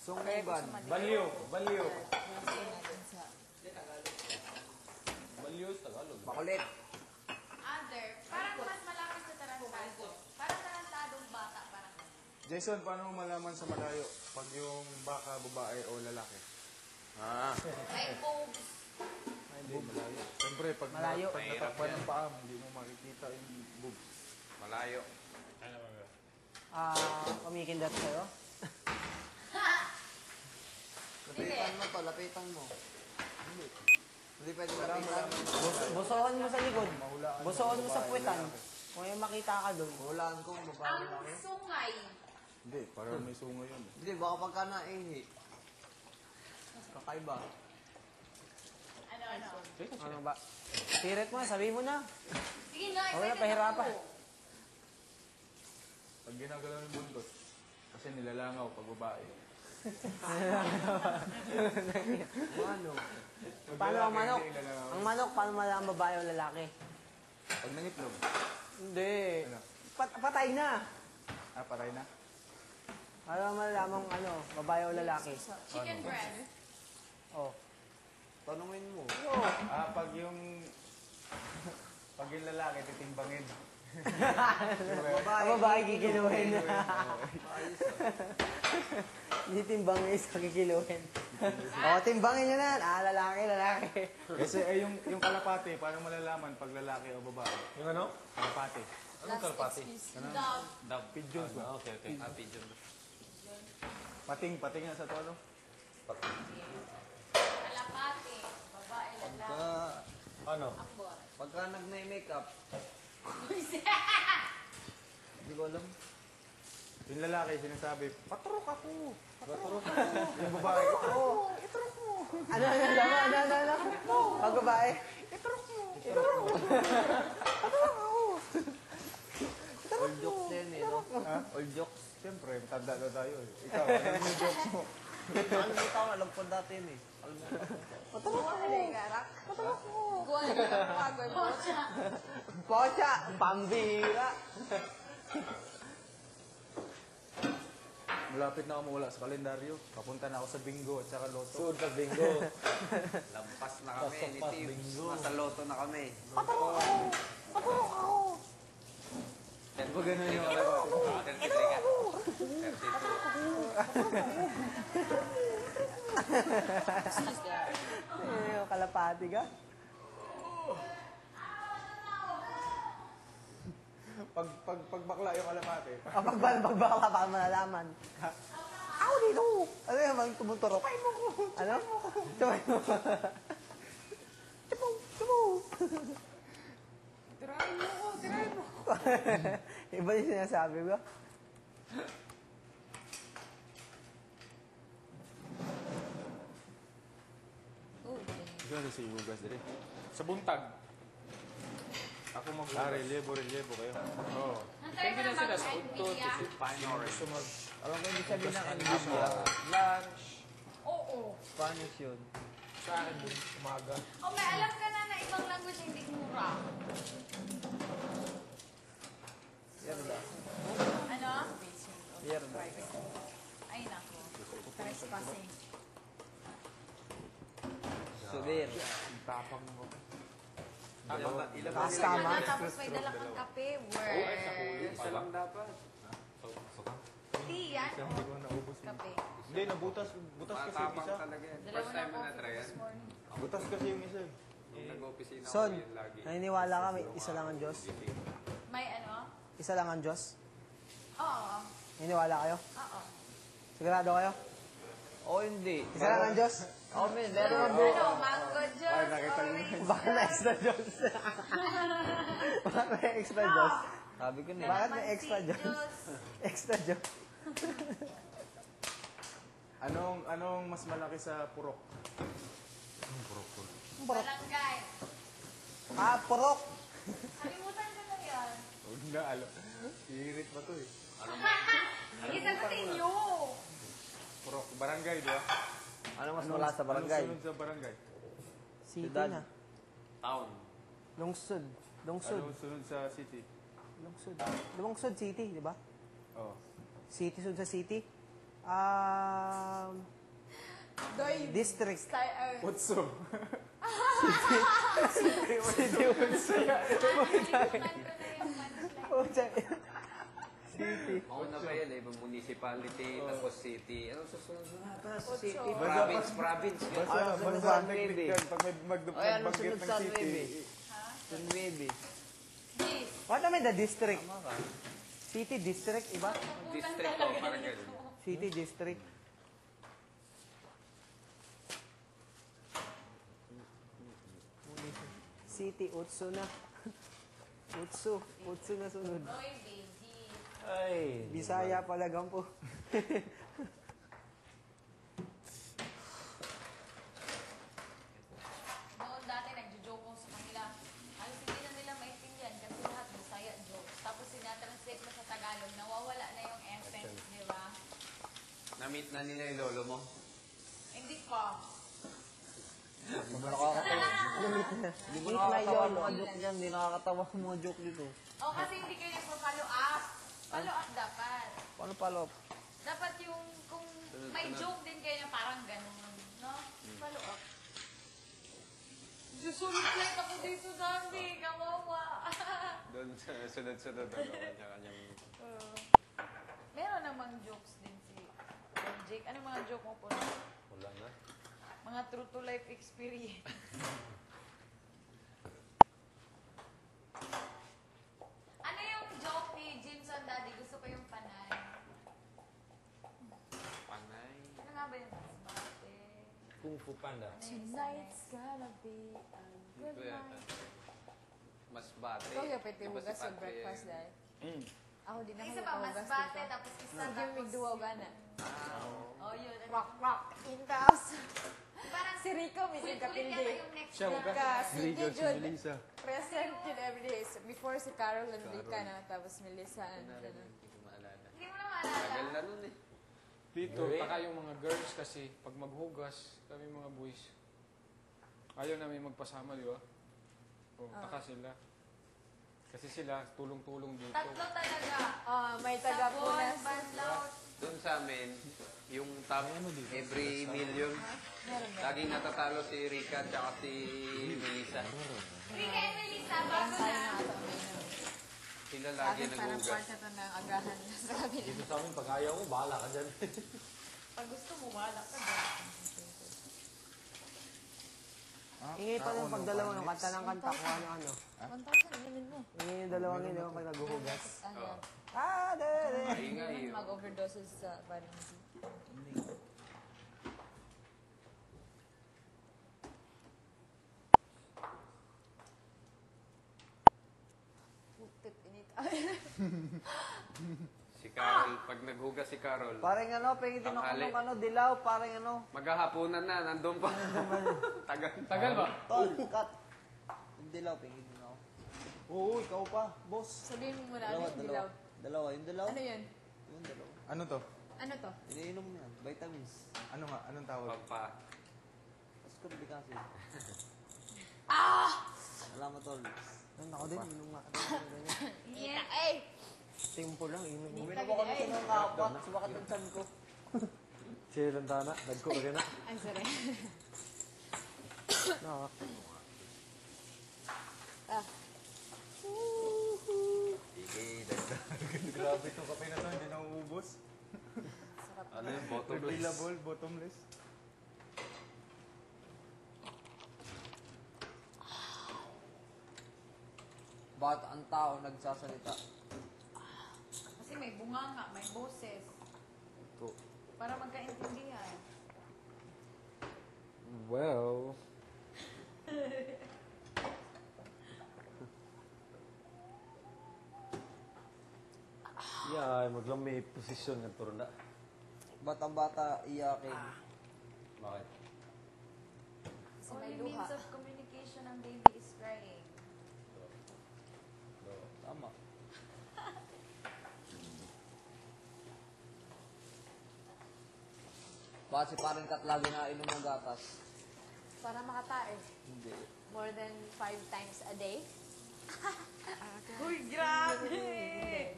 Sunggan. Balyo. Balyo. Balyo sa Tagalog. Makulit. Other, parang mas malapit sa tarantado. Parang tarantadong bata, parang Jason, paano mo malaman sa malayo pag yung baka, babae o lalaki? may boobs. Hindi, malayo. Siyempre, pag, Malayo. pag natakpan ng paa, hindi mo makikita yung boobs. Malayo. Kumikindat sa'yo. Lapitan mo to, lapitan mo. Hindi pwede lapitan. Busoon mo sa likod. Busoon mo sa puwitan. Kung yung makita ka doon. Hulaan ko kung babae Ang laki. sungay. Hindi, parang may sunga yun. Hindi, baka pagka naihi. Kakaiba. Ano? Ano ba? Sirit mo, sabi mo na. Sige na, Wala, excited pahirapan. ako. Pag ginagalaw yung buntot, kasi nilalangaw pag babae. Ano? Paano ang manok? Hindi nilalangaw. Ang manok, paano malaman babae o lalaki? Pag nangitlog, Hindi. Ano? Patay na. patay na. Paano malaman babae o lalaki? Chicken breast. Oh. Tanungin mo. Pag yung lalaki, titimbangin. Ang babae kikiluhin. Ayos Hindi timbangin sa kikiluhin. Timbangin nyo na. Lalaki. Kasi yung kalapate, paano malalaman pag lalaki o babae? Yung ano? Kalapate. Anong kalpati? Dog. Dab. Pigeon ba? Okay. Pigeon. Pating nga sa to, ano? Kalapate. Babae, lalaki. Ano? Akbor. Pagka nag-makeup, hindi ko alam. Yung lalaki, sinasabi, paturok ako. Yung babae, iturok mo. Ano? Pag babae. All jokes din eh, no? All jokes. Siyempre, matanda na tayo eh. Ikaw, ano yung jokes mo? Alam mo tao, alam ko dati yun eh. Alam mo. Guwan ka pagod mo. Pocha! Pambira! Malapit na ako mawala sa kalendaryo. Papunta na ako sa bingo at saka loto. Suod sa bingo. Lampas na kami, Pasok ni pas, Tips. bingo. Nasa loto na kami. Yan ba ganun yung kalapate? 33 ka. 32. Kalapati ka? Pag bakla yung kalapate, Pagbaka pa malalaman. Ako dito! Ano yung mga tumuturok? Tumay mo ko! Ano? Tumay mo ko. Tumo! Tirahin mo ko. Iba yung sinasabi ko. ikaw na si Ibugas dali. Sa buntag. Ako relievo kayo. Oo. Hantay mo na mag-kahit media. Alam ko, hindi sabihin ng English. Lunch. Oo. Spanish yun. Sa akin, umaga. O may alam ka na na ibang language hindi mura. Yerda. Ano? Yerda. Ay nako. Trespassing. Subir. Tapang mo. Taas tama. Tapos may dala kang kape. Word. Isa lang dapat. Tea yan. Hindi ko naubos yun. Kape. Hindi, butas kasi yung isa. talaga yan. Dalawa First na time mo na coffee try yan. this morning. Butas kasi yung isa. Nung nag-opisina ko Son, yan lagi. naniniwala ka may isa lang ang Diyos? May ano? Isa lang ang Diyos? Oo. Naniniwala kayo? Oo. Sigurado kayo? O hindi. Isa lang ang Diyos? O, men, meron ang Ano? Mango juice. nakita niyo. orange. Bakit may extra Diyos? Bakit may extra Diyos? Sabi ko na eh. Bakit may extra Mansi Diyos? juice. Extra Diyos. Anong mas malaki sa purok? Barangay. Purok! Kalimutan ko na yan. Huwag na, alam. Iirit pa to eh. Hindi sagutin nyo. Purok, barangay, di ba? Ano mas wala sa barangay? Anong sunod sa barangay? City Siyudad. na. Town. Lungsod. Lungsod. Anong sunod sa city? Lungsod. Lungsod City, di ba? Oh. City sunod sa city. Doy. District. Utso. City Utso. City. Una pa yan eh, municipality, tapos city. Ano susunod? City. Province. Yan. Basta technique yan. Pag may Ay, ano magbanggit sunod ng sa city. 9? Sa 9. Yes. What naman the district? City district, iba? District ko, parang gano'n. City district. City Utso na. Utso na sunod. Doy, baby. Ay, Bisaya pala gampo. Noon dati nagjo-joke ko sa kanila. Alos hindi na nila maintindihan kasi lahat Bisaya jokes. Tapos sinatranslate mo sa Tagalog, nawawala na yung essence, di ba? Na-meet na nila yung lolo mo. Hindi ko. Hindi mo nakakatawa ang mga joke dyan. Hindi nakakatawa ang mga joke dito. Oh, kasi hindi kayo nagpo-follow up. Follow up dapat. Paano follow up? Dapat yung, kung may joke din kayo na parang ganun, no? Follow up. Susulit ako dito, Dandy. Kawawa. Doon sa sunod-sunod ang kanya-kanyang... Meron namang jokes din si Jake. Ano mga joke mo po? Wala na. Mga true to life experience. Ano yung joke ni Jimson Daddy? Gusto ko yung panay. Panay. Ano nga ba yung masbate? Kung Fu Panda. Tonight's gonna be a good Ito yata. night. Mas bate. Ikaw yung pwede Di ba hugas si sa Patre breakfast yun? dahil. Ako din ako Isa pa, hugas masbate, dito. tapos isa, Sige, tapos... may duwaw gana. Oh, yun. Rock, rock, in the house. Parang Si Rico, may ulit-ulit kapildi. yata yung next Siya, na. hugas. Ka, si Rico, si Jude, Melissa. present yun every day. So, before si Carol and Rika na, tapos Melissa and ano. Hindi ko maalala. Hindi mo na maalala. Tagal na nun eh. Dito. Taka yung mga girls kasi pag maghugas, kami mga boys, ayaw namin magpasama, di ba? O, taka sila. Kasi sila, tulong-tulong dito. Tatlo talaga. May taga po na. Sabon, banlaw. Doon sa amin, yung top every million, laging natatalo si Rika at saka si Melissa. Rika and Melissa, bago na. Sila Sa lagi akin, parang nag-ugas. part na to ng agahan sa kabila. Dito sa amin, pag ayaw mo, bahala ka dyan. Pag gusto mo, wala ka dyan. Ingay pa rin pag dalawa ng kanta ng kanta kung ano-ano. 1,000, inumin mo. Ingay yung dalawang ilaw pag naghuhugas. Ano? Dede. Maingay yun. Mag-overdoses sa vitamin C. Tip init. Si Carol, pag naghugas si Carol, Parang ano, pingin din ako Tanghali. ng ano, dilaw, parang ano. maghahapunan na, nandun pa. Tagal. Tagal ba? Tol, cut. Yung dilaw, pingin din ako. Oo, ikaw pa, boss. Sabihin mo muna, ano Dalawa, yung dalawa. dilaw? Dalawa, yung dilaw. Ano yun? Yung dalaw. Ano to? Ano to? Iniinom mo yan, vitamins. Ano nga? Anong tawag? Papa. Tapos ko hindi kasi. Ah! Alam mo, tol. Ako din, inom nga. Yeah. Ay! Tempo lang, inom mo. Uminom ako nito ng kapat, sumakat ang tiyan ko. Siya lang tana, dagko ka na. Ay, sorry. Ah. Grabe itong kape na to, hindi na uubos. Ano yung bottomless? Refillable, bottomless. Bakit ang tao nagsasalita? Kasi may bunganga, may boses. Para magkaintindihan. Well, Yeah, maglang may posisyon nga turo na. Ba't ang bata iyakin? Bakit? Kasi may Only luha. means of communication ng baby is crying. Tama. Bakit si parang kat lagi na inom ng gatas? Para makatae. Hindi. More than 5 times a day. Uy, grabe!